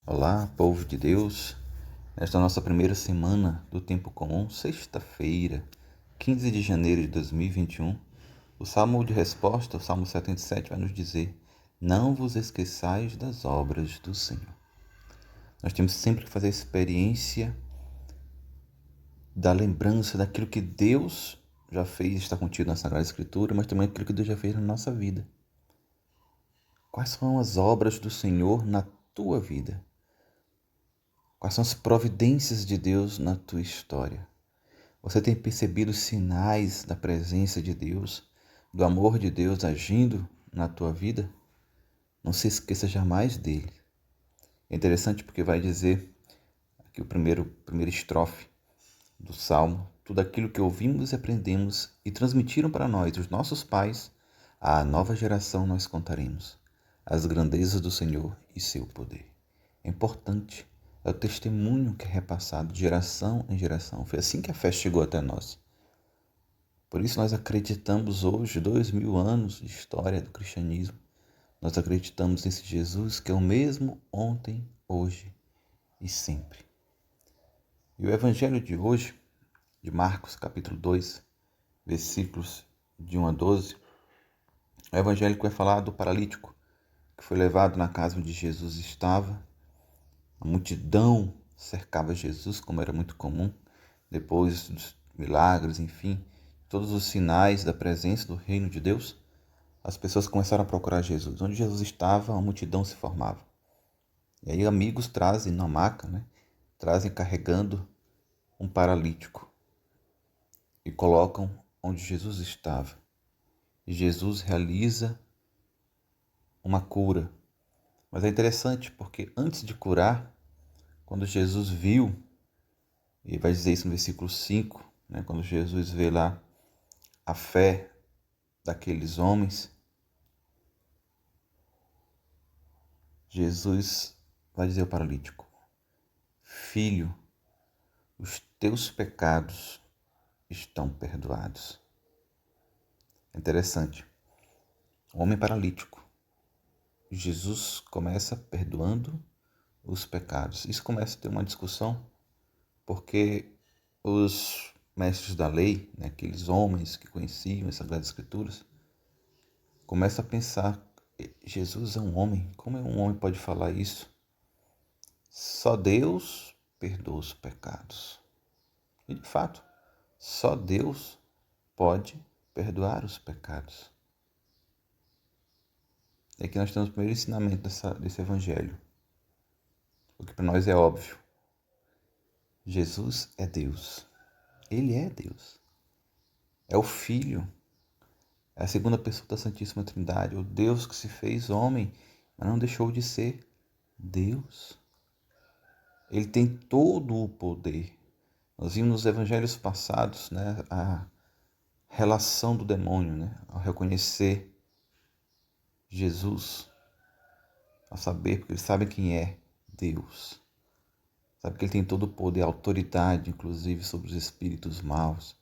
Olá, povo de Deus. Nesta nossa primeira semana do Tempo Comum, sexta-feira, 15 de janeiro de 2021, o Salmo de Resposta, o Salmo 77, vai nos dizer: Não vos esqueçais das obras do Senhor. Nós temos sempre que fazer a experiência da lembrança daquilo que Deus já fez, está contido na Sagrada Escritura, mas também aquilo que Deus já fez na nossa vida. Quais são as obras do Senhor na tua vida? Quais são as providências de Deus na tua história? Você tem percebido sinais da presença de Deus, do amor de Deus agindo na tua vida? Não se esqueça jamais dele. É interessante porque vai dizer aqui o primeira estrofe do Salmo: tudo aquilo que ouvimos e aprendemos e transmitiram para nós os nossos pais, à nova geração nós contaremos as grandezas do Senhor e seu poder. É importante. É o testemunho que é repassado de geração em geração. Foi assim que a fé chegou até nós. Por isso nós acreditamos hoje, 2000 anos de história do cristianismo, nós acreditamos nesse Jesus que é o mesmo ontem, hoje e sempre. E o evangelho de hoje, de Marcos, capítulo 2, versículos de 1 a 12, é o evangelho que vai falar do paralítico, que foi levado na casa onde Jesus estava. A multidão cercava Jesus, como era muito comum, depois dos milagres, enfim, todos os sinais da presença do reino de Deus. As pessoas começaram a procurar Jesus. Onde Jesus estava, a multidão se formava. E aí amigos trazem na maca, trazem carregando um paralítico e colocam onde Jesus estava. E Jesus realiza uma cura. Mas é interessante porque antes de curar, quando Jesus viu, e vai dizer isso no versículo 5, quando Jesus vê lá a fé daqueles homens, Jesus vai dizer ao paralítico: Filho, os teus pecados estão perdoados. É interessante. O homem paralítico. Jesus começa perdoando os pecados. Isso começa a ter uma discussão porque os mestres da lei, aqueles homens que conheciam as Sagradas Escrituras, começam a pensar: Jesus é um homem, como um homem pode falar isso? Só Deus perdoa os pecados. E de fato, só Deus pode perdoar os pecados. É que nós temos o primeiro ensinamento desse evangelho. O que para nós é óbvio. Jesus é Deus. Ele é Deus. É o Filho. É a segunda pessoa da Santíssima Trindade. O Deus que se fez homem, mas não deixou de ser Deus. Ele tem todo o poder. Nós vimos nos evangelhos passados, a relação do demônio, ao reconhecer Jesus, ao saber, porque eles sabem quem é Deus. Sabe que ele tem todo o poder, autoridade, inclusive, sobre os espíritos maus.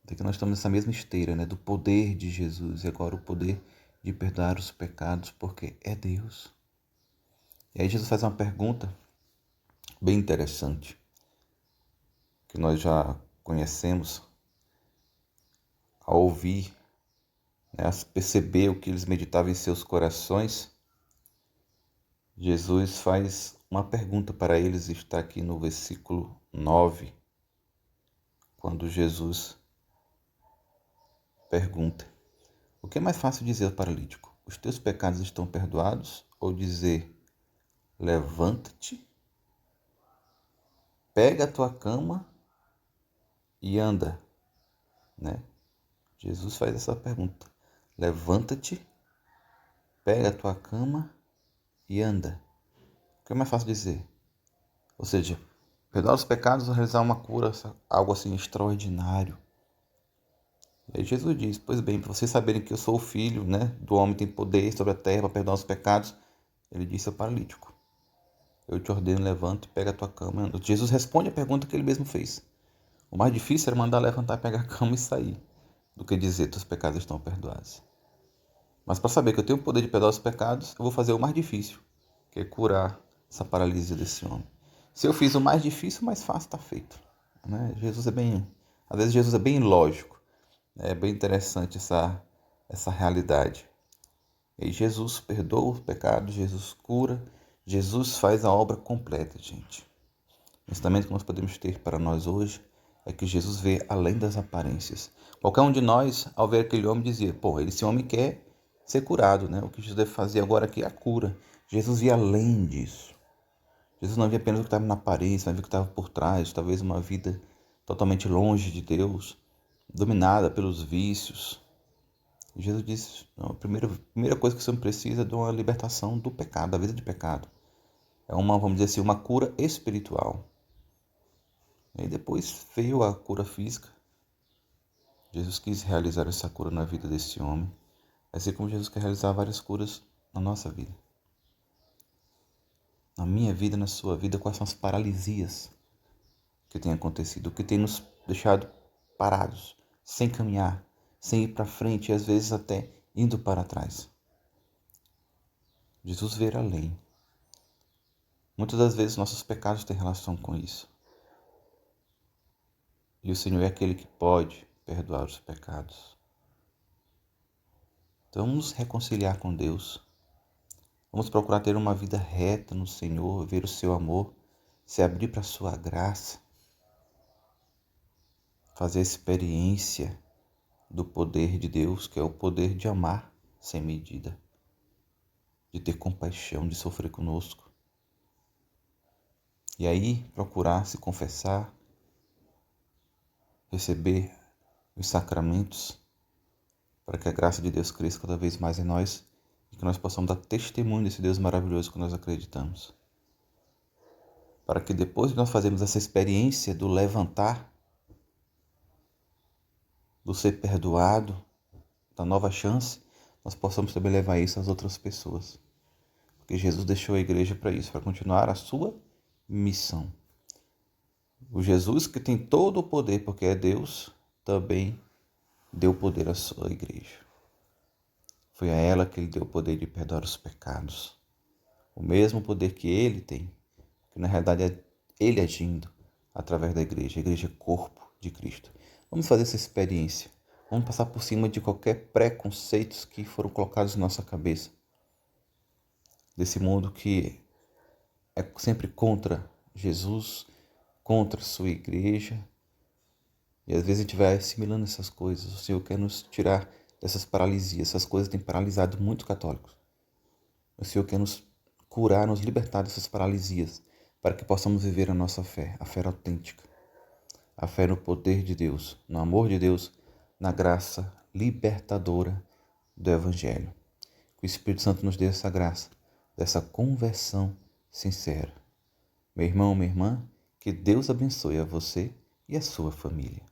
Até que nós estamos nessa mesma esteira, do poder de Jesus e agora o poder de perdoar os pecados, porque é Deus. E aí Jesus faz uma pergunta bem interessante, que nós já conhecemos, ao ouvir, a perceber o que eles meditavam em seus corações. Jesus faz uma pergunta para eles, está aqui no versículo 9, quando Jesus pergunta: o que é mais fácil dizer ao paralítico? Os teus pecados estão perdoados? Ou dizer: levanta-te, pega a tua cama e anda? Jesus faz essa pergunta: levanta-te, pega a tua cama e anda. O que é mais fácil dizer? Ou seja, perdoar os pecados ou realizar uma cura, algo assim extraordinário. E aí Jesus diz: pois bem, para vocês saberem que eu sou o Filho, do homem, tem poder sobre a terra para perdoar os pecados, ele disse ao paralítico: eu te ordeno, levanta e pega a tua cama e anda. Jesus responde a pergunta que ele mesmo fez. O mais difícil era mandar levantar, pegar a cama e sair, do que dizer: teus pecados estão perdoados. Mas para saber que eu tenho o poder de perdoar os pecados, eu vou fazer o mais difícil, que é curar essa paralisia desse homem. Se eu fiz o mais difícil, o mais fácil está feito. Né? Às vezes Jesus é bem lógico. É bem interessante essa realidade. E Jesus perdoa os pecados, Jesus cura, Jesus faz a obra completa, gente. O ensinamento que nós podemos ter para nós hoje é que Jesus vê além das aparências. Qualquer um de nós, ao ver aquele homem, dizia, esse homem quer ser curado, né? O que Jesus deve fazer agora aqui é a cura. Jesus via além disso. Jesus não via apenas o que estava na aparência, não via o que estava por trás, talvez uma vida totalmente longe de Deus, dominada pelos vícios. E Jesus disse, não, a primeira coisa que você precisa é de uma libertação do pecado, da vida de pecado. É vamos dizer assim, uma cura espiritual. E depois veio a cura física. Jesus quis realizar essa cura na vida desse homem, assim como Jesus quer realizar várias curas na nossa vida. Na minha vida, na sua vida, quais são as paralisias que têm acontecido, o que tem nos deixado parados, sem caminhar, sem ir para frente e às vezes até indo para trás. Jesus vê além. Muitas das vezes nossos pecados têm relação com isso. E o Senhor é aquele que pode perdoar os pecados. Então vamos nos reconciliar com Deus. Vamos procurar ter uma vida reta no Senhor, ver o seu amor, se abrir para a sua graça, fazer a experiência do poder de Deus, que é o poder de amar sem medida, de ter compaixão, de sofrer conosco. E aí procurar se confessar, receber os sacramentos, para que a graça de Deus cresça cada vez mais em nós e que nós possamos dar testemunho desse Deus maravilhoso que nós acreditamos. Para que depois de nós fazermos essa experiência do levantar, do ser perdoado, da nova chance, nós possamos também levar isso às outras pessoas. Porque Jesus deixou a igreja para isso, para continuar a sua missão. O Jesus que tem todo o poder, porque é Deus, também deu poder à sua igreja. Foi a ela que ele deu o poder de perdoar os pecados. O mesmo poder que ele tem, que na realidade é ele agindo através da igreja. A igreja é corpo de Cristo. Vamos fazer essa experiência. Vamos passar por cima de qualquer preconceitos que foram colocados na nossa cabeça. Desse mundo que é sempre contra Jesus, contra a sua igreja. E às vezes a gente vai assimilando essas coisas. O Senhor quer nos tirar dessas paralisias. Essas coisas têm paralisado muitos católicos. O Senhor quer nos curar, nos libertar dessas paralisias, para que possamos viver a nossa fé, a fé autêntica. A fé no poder de Deus, no amor de Deus, na graça libertadora do Evangelho. Que o Espírito Santo nos dê essa graça, dessa conversão sincera. Meu irmão, minha irmã, que Deus abençoe a você e a sua família.